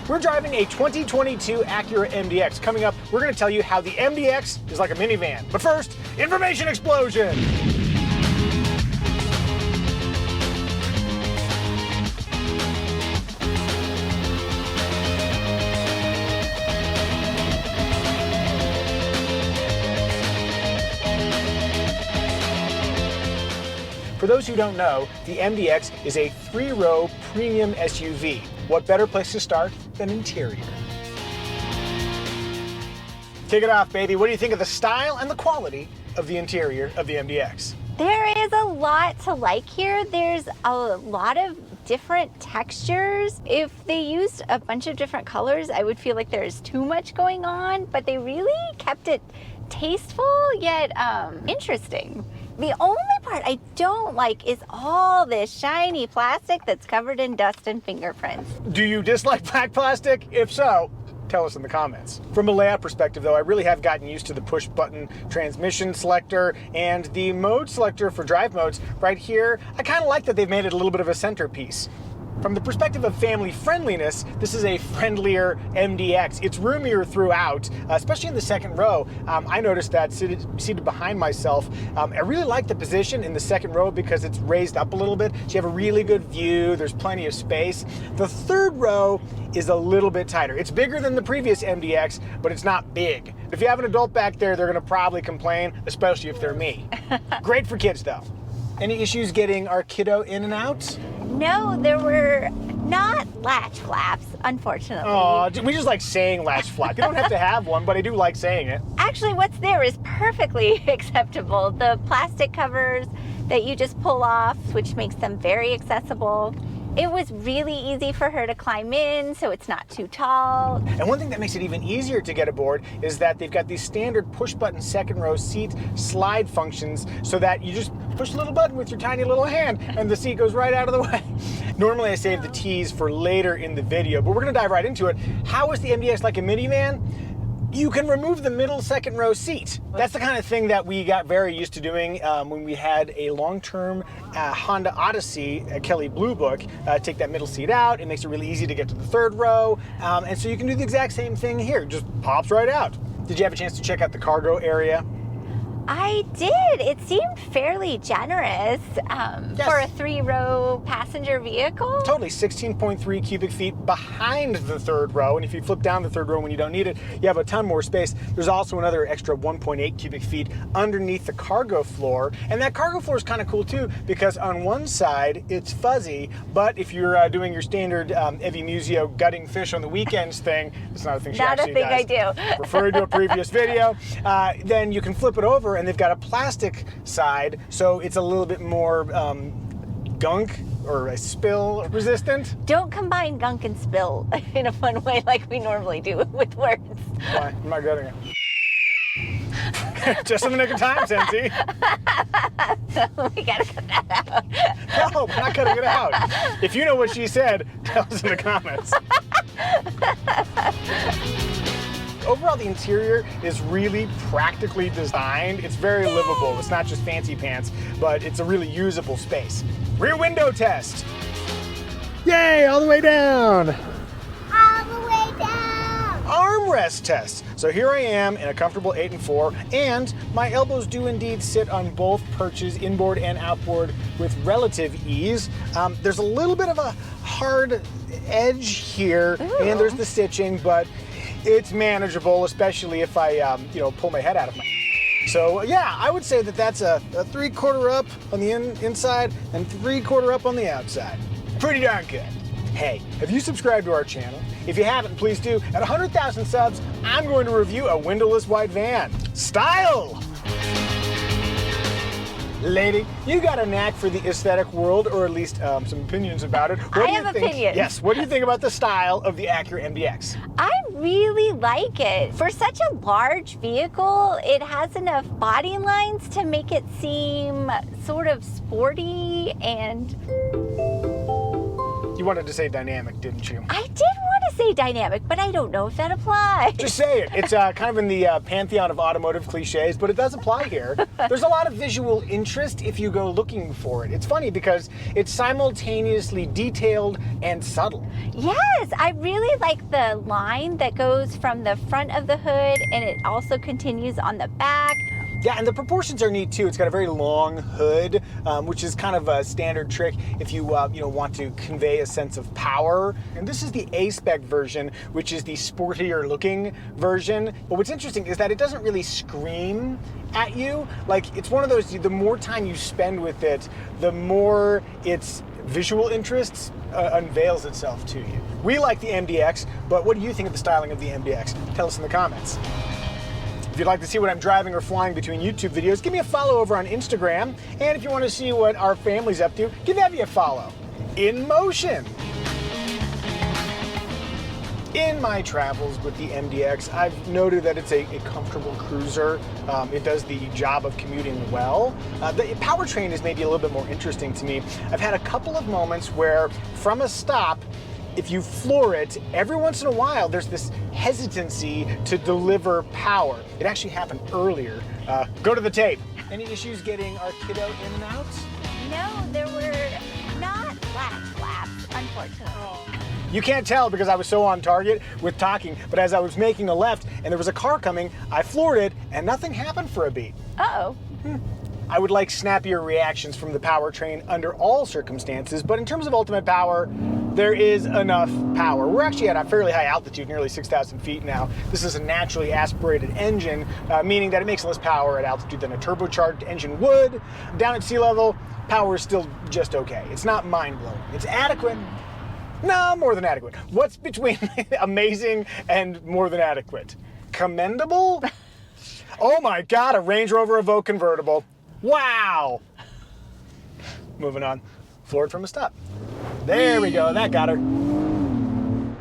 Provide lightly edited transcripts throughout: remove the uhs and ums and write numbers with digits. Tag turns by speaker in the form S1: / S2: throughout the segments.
S1: We're driving a 2022 Acura MDX. Coming up, we're going to tell you how the MDX is like a minivan. But first, information explosion! For those who don't know, the MDX is a 3-row premium SUV. What better place to start than interior? Kick it off, baby. What do you think of the style and the quality of the interior of the MDX?
S2: There is a lot to like here. There's a lot of different textures. If they used a bunch of different colors, I would feel like there's too much going on, but they really kept it tasteful yet interesting. The only part I don't like is all this shiny plastic that's covered in dust and fingerprints.
S1: Do you dislike black plastic? If so, tell us in the comments. From a layout perspective though, I really have gotten used to the push button transmission selector and the mode selector for drive modes right here. I kind of like that they've made it a little bit of a centerpiece. From the perspective of family friendliness, this is a friendlier MDX. It's roomier throughout, especially in the second row. I noticed that seated behind myself. I really like the position in the second row because it's raised up a little bit. So you have a really good view. There's plenty of space. The third row is a little bit tighter. It's bigger than the previous MDX, but it's not big. If you have an adult back there, they're gonna probably complain, especially if they're me. Great for kids though. Any issues getting our kiddo in and out?
S2: No, there were not latch flaps, unfortunately.
S1: Oh, we just like saying latch flap. You don't have to have one, but I do like saying it.
S2: Actually, what's there is perfectly acceptable. The plastic covers that you just pull off, which makes them very accessible. It was really easy for her to climb in, so it's not too tall.
S1: And one thing that makes it even easier to get aboard is that they've got these standard push-button second-row seat slide functions so that you just push a little button with your tiny little hand and the seat goes right out of the way. Normally I save the tease for later in the video, but we're gonna dive right into it. How is the MDX like a minivan? You can remove the middle second row seat. That's the kind of thing that we got very used to doing when we had a long-term Honda Odyssey, Kelley Blue Book. Take that middle seat out, it makes it really easy to get to the third row. And so you can do the exact same thing here, it just pops right out. Did you have a chance to check out the cargo area?
S2: I did. It seemed fairly generous
S1: Yes.
S2: for a 3-row passenger vehicle.
S1: Totally, 16.3 cubic feet behind the third row, and if you flip down the third row when you don't need it, you have a ton more space. There's also another extra 1.8 cubic feet underneath the cargo floor, and that cargo floor is kind of cool too, because on one side it's fuzzy, but if you're doing your standard Evie Muzio gutting fish on the weekends thing, it's not a thing she actually does.
S2: Not a thing I do.
S1: Refer to a previous video. Then you can flip it over, and they've got a plastic side, so it's a little bit more gunk or spill resistant.
S2: Don't combine gunk and spill in a fun way like we normally do with words.
S1: Why? I'm not getting it. Just in the nick of time, Sensi.
S2: We gotta cut that out.
S1: No, we're not cutting it out. If you know what she said, tell us in the comments. Overall, the interior is really practically designed. It's very livable. It's not just fancy pants, but it's a really usable space. Rear window test. Yay, all the way down.
S2: All the way down.
S1: Armrest test. So here I am in a comfortable 8 and 4, and my elbows do indeed sit on both perches, inboard and outboard, with relative ease. There's a little bit of a hard edge here, and there's the stitching, but it's manageable, especially if I, pull my head out of my. So yeah, I would say that that's a 3/4 up on the inside and 3/4 up on the outside. Pretty darn good. Hey, have you subscribed to our channel? If you haven't, please do. At 100,000 subs, I'm going to review a windowless white van. Style! Lady, you got a knack for the aesthetic world, or at least some opinions about it.
S2: I have opinions.
S1: Yes, what do you think about the style of the Acura MDX?
S2: I really like it. For such a large vehicle, it has enough body lines to make it seem sort of sporty and...
S1: You wanted to say dynamic, didn't you?
S2: I did want to say dynamic, but I don't know if that applies.
S1: Just say it. It's kind of in the pantheon of automotive cliches, but it does apply here. There's a lot of visual interest if you go looking for it. It's funny because it's simultaneously detailed and subtle.
S2: Yes, I really like the line that goes from the front of the hood and it also continues on the back.
S1: Yeah, and the proportions are neat too. It's got a very long hood, which is kind of a standard trick if you want to convey a sense of power. And this is the A-Spec version, which is the sportier looking version. But what's interesting is that it doesn't really scream at you. Like, it's one of those, the more time you spend with it, the more its visual interests unveils itself to you. We like the MDX, but what do you think of the styling of the MDX? Tell us in the comments. If you'd like to see what I'm driving or flying between YouTube videos, give me a follow over on Instagram. And if you want to see what our family's up to, give Evie a follow. In motion. In my travels with the MDX, I've noted that it's a comfortable cruiser. It does the job of commuting well. The powertrain is maybe a little bit more interesting to me. I've had a couple of moments where from a stop, if you floor it, every once in a while, there's this hesitancy to deliver power. It actually happened earlier. Go to the tape. Any issues getting our kiddo in and out?
S2: No, there were not black flaps, unfortunately.
S1: You can't tell because I was so on target with talking, but as I was making a left and there was a car coming, I floored it and nothing happened for a beat.
S2: Uh-oh.
S1: I would like snappier reactions from the powertrain under all circumstances, but in terms of ultimate power, there is enough power. We're actually at a fairly high altitude, nearly 6,000 feet now. This is a naturally aspirated engine, meaning that it makes less power at altitude than a turbocharged engine would. Down at sea level, power is still just okay. It's not mind-blowing. It's adequate. No, more than adequate. What's between amazing and more than adequate? Commendable? Oh my God, a Range Rover Evoque convertible. Wow. Moving on. Floored from a stop. There we go, that got her. Can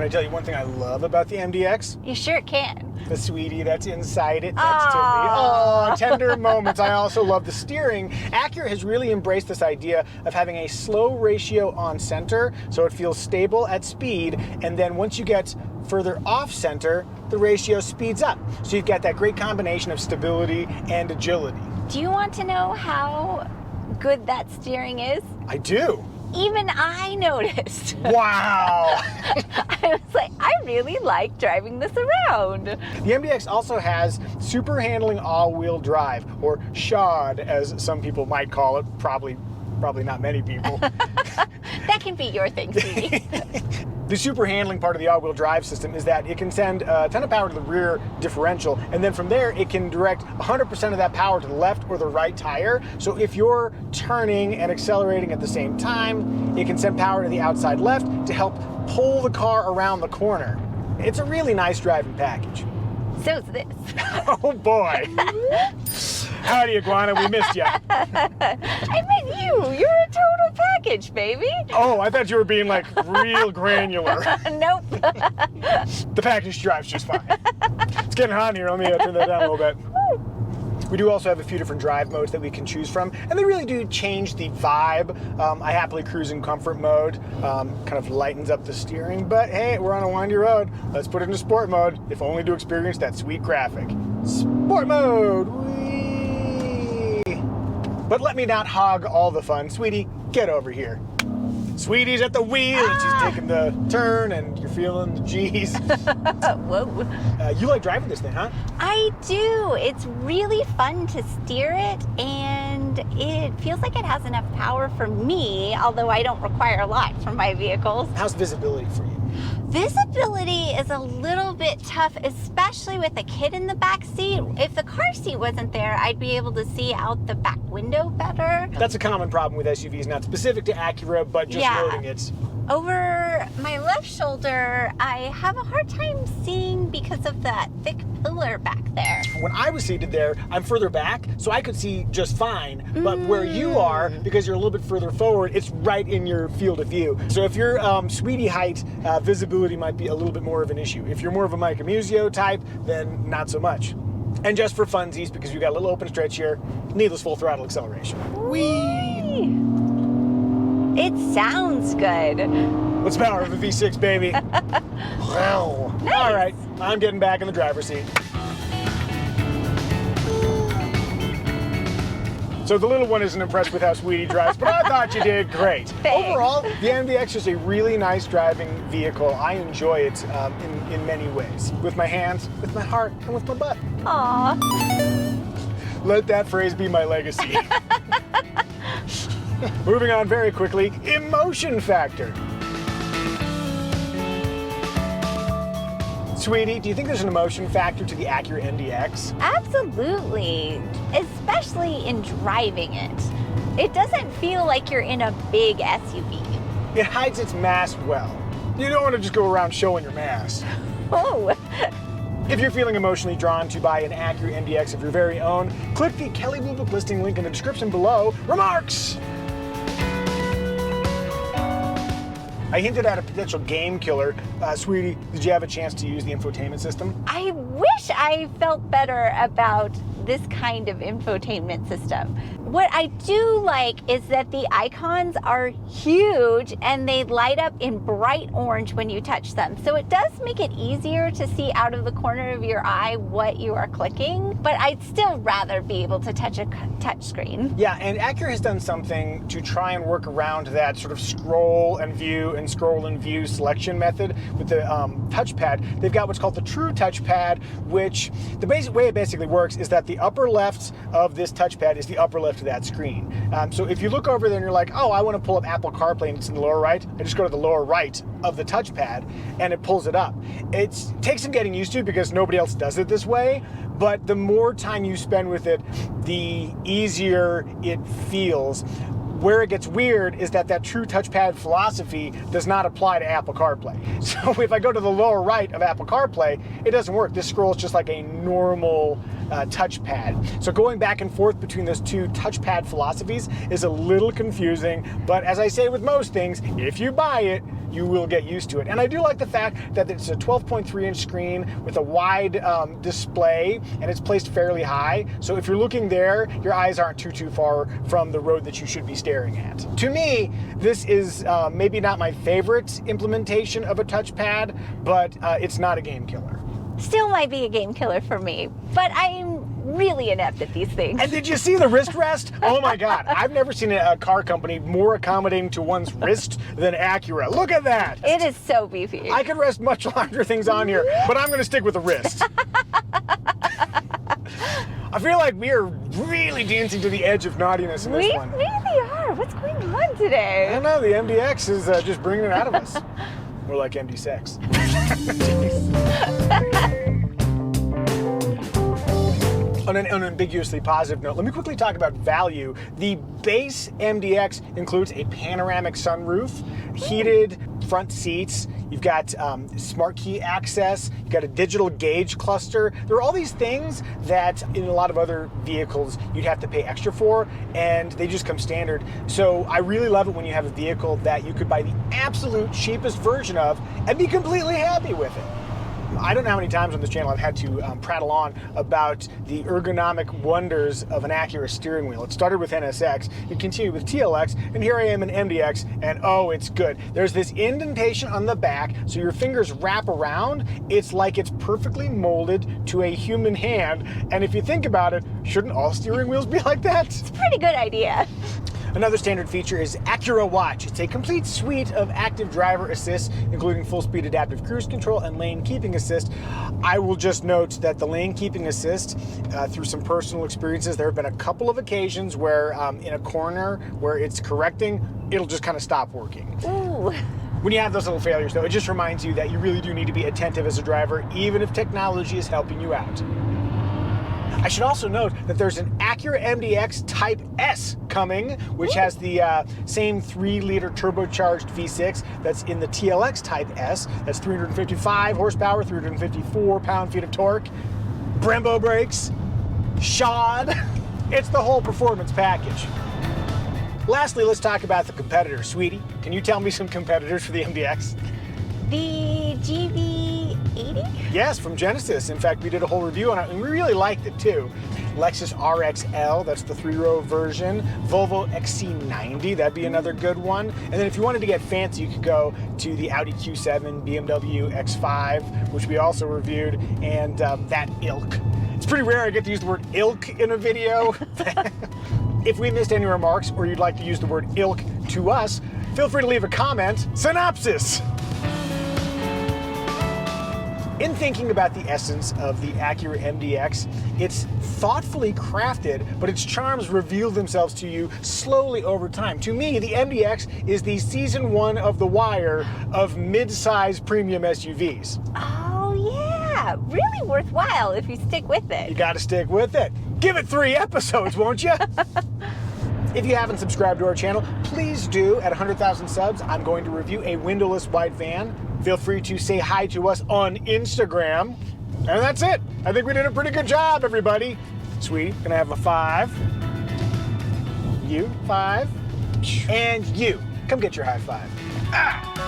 S1: I tell you one thing I love about the MDX?
S2: You sure can.
S1: The sweetie that's inside it next to me. Oh, tender moments. I also love the steering. Acura has really embraced this idea of having a slow ratio on center so it feels stable at speed, and then once you get further off center, the ratio speeds up. So you've got that great combination of stability and agility.
S2: Do you want to know how good that steering is?
S1: I do.
S2: Even I noticed.
S1: Wow.
S2: I was like, I really like driving this around.
S1: The MDX also has super handling all-wheel drive, or SH-AWD as some people might call it, probably not many people.
S2: That can be your thing, sweetie.
S1: The super handling part of the all-wheel drive system is that it can send a ton of power to the rear differential, and then from there it can direct 100% of that power to the left or the right tire. So if you're turning and accelerating at the same time, it can send power to the outside left to help pull the car around the corner. It's a really nice driving package.
S2: So's this.
S1: Oh boy. Howdy, Iguana, we missed you.
S2: I meant you. You're a total package, baby.
S1: Oh, I thought you were being like real granular.
S2: Nope.
S1: The package drives just fine. It's getting hot in here. Let me turn that down a little bit. We do also have a few different drive modes that we can choose from, and they really do change the vibe. I happily cruise in comfort mode, kind of lightens up the steering, but hey, we're on a windy road. Let's put it into sport mode, if only to experience that sweet graphic. Sport mode! Whee! But let me not hog all the fun. Sweetie, get over here. Sweetie's at the wheel and she's taking the turn and you're feeling the G's.
S2: Whoa.
S1: You like driving this thing, huh?
S2: I do. It's really fun to steer it, and it feels like it has enough power for me, although I don't require a lot from my vehicles.
S1: How's visibility for you?
S2: Visibility is a little bit tough, especially with a kid in the back seat. If the car seat wasn't there, I'd be able to see out the back window better.
S1: That's a common problem with SUVs, not specific to Acura, but just loading it.
S2: Over my left shoulder, I have a hard time seeing because of that thick pillar back there.
S1: When I was seated there, I'm further back, so I could see just fine. But where you are, because you're a little bit further forward, it's right in your field of view. So if you're sweetie height, visibility might be a little bit more of an issue. If you're more of a Micah Muzio type, then not so much. And just for funsies, because we've got a little open stretch here, needless full throttle acceleration. Whee!
S2: It sounds good.
S1: What's the power of a V6, baby? Wow.
S2: Nice.
S1: All right, I'm getting back in the driver's seat. So the little one isn't impressed with how Sweetie drives, but I thought you did great.
S2: Thanks.
S1: Overall, the MDX is a really nice driving vehicle. I enjoy it in many ways. With my hands, with my heart, and with my butt.
S2: Aw.
S1: Let that phrase be my legacy. Moving on very quickly, emotion factor. Sweetie, do you think there's an emotion factor to the Acura MDX?
S2: Absolutely, especially in driving it. It doesn't feel like you're in a big SUV.
S1: It hides its mass well. You don't want to just go around showing your mass.
S2: Oh.
S1: If you're feeling emotionally drawn to buy an Acura MDX of your very own, click the Kelley Blue Book listing link in the description below. Remarks! I hinted at a potential game killer. Sweetie, did you have a chance to use the infotainment system?
S2: I wish I felt better about this kind of infotainment system. What I do like is that the icons are huge and they light up in bright orange when you touch them. So it does make it easier to see out of the corner of your eye what you are clicking, but I'd still rather be able to touch a touch screen.
S1: Yeah, and Acura has done something to try and work around that sort of scroll and view selection method with the touchpad. They've got what's called the True Touchpad, which the basic way it basically works is that the upper left of this touchpad is the upper left of that screen. So if you look over there and you're like, oh, I want to pull up Apple CarPlay and it's in the lower right, I just go to the lower right of the touchpad and it pulls it up. It takes some getting used to because nobody else does it this way, but the more time you spend with it, the easier it feels. Where it gets weird is that true touchpad philosophy does not apply to Apple CarPlay. So if I go to the lower right of Apple CarPlay, it doesn't work. This scrolls just like a normal touchpad. So going back and forth between those two touchpad philosophies is a little confusing, but as I say with most things, if you buy it, you will get used to it. And I do like the fact that it's a 12.3-inch screen with a wide display, and it's placed fairly high. So if you're looking there, your eyes aren't too far from the road that you should be staring at. To me, this is maybe not my favorite implementation of a touchpad, but it's not a game killer.
S2: Still might be a game killer for me, but I'm really inept at these things.
S1: And did you see the wrist rest? Oh my God, I've never seen a car company more accommodating to one's wrist than Acura. Look at that.
S2: It is so beefy.
S1: I could rest much larger things on here, but I'm gonna stick with the wrist. I feel like we are really dancing to the edge of naughtiness in this one.
S2: We really are. What's going on today?
S1: I don't know, the MDX is just bringing it out of us. More like MD sex. On an unambiguously positive note, let me quickly talk about value. The base MDX includes a panoramic sunroof, heated front seats, you've got smart key access, you've got a digital gauge cluster. There are all these things that in a lot of other vehicles you'd have to pay extra for, and they just come standard. So I really love it when you have a vehicle that you could buy the absolute cheapest version of and be completely happy with it. I don't know how many times on this channel I've had to prattle on about the ergonomic wonders of an Acura steering wheel. It started with NSX, it continued with TLX, and here I am in MDX, and oh, it's good. There's this indentation on the back, so your fingers wrap around. It's like it's perfectly molded to a human hand, and if you think about it, shouldn't all steering wheels be like that?
S2: It's a pretty good idea.
S1: Another standard feature is AcuraWatch. It's a complete suite of active driver assist, including full-speed adaptive cruise control and lane keeping assist. I will just note that the lane keeping assist, through some personal experiences, there have been a couple of occasions where in a corner where it's correcting, it'll just kind of stop working.
S2: Ooh.
S1: When you have those little failures, though, it just reminds you that you really do need to be attentive as a driver, even if technology is helping you out. I should also note that there's an Acura MDX Type S coming, which has the same 3-liter turbocharged V6 that's in the TLX Type S. That's 355 horsepower, 354 pound-feet of torque, Brembo brakes, SH-AWD. It's the whole performance package. Lastly, let's talk about the competitors. Sweetie, can you tell me some competitors for the MDX?
S2: The GV80?
S1: Yes, from Genesis. In fact, we did a whole review on it, and we really liked it too. Lexus RX-L, that's the 3-row version. Volvo XC90, that'd be another good one. And then if you wanted to get fancy, you could go to the Audi Q7, BMW X5, which we also reviewed, and that ilk. It's pretty rare I get to use the word ilk in a video. If we missed any remarks, or you'd like to use the word ilk to us, feel free to leave a comment. Synopsis! In thinking about the essence of the Acura MDX, it's thoughtfully crafted, but its charms reveal themselves to you slowly over time. To me, the MDX is the season 1 of The Wire of mid-size premium SUVs.
S2: Oh yeah, really worthwhile if you stick with it.
S1: You gotta stick with it. Give it 3 episodes, won't you? If you haven't subscribed to our channel, please do. At 100,000 subs, I'm going to review a windowless white van. Feel free to say hi to us on Instagram. And that's it. I think we did a pretty good job, everybody. Sweetie, gonna have a 5. You, 5. And you. Come get your high 5. Ah.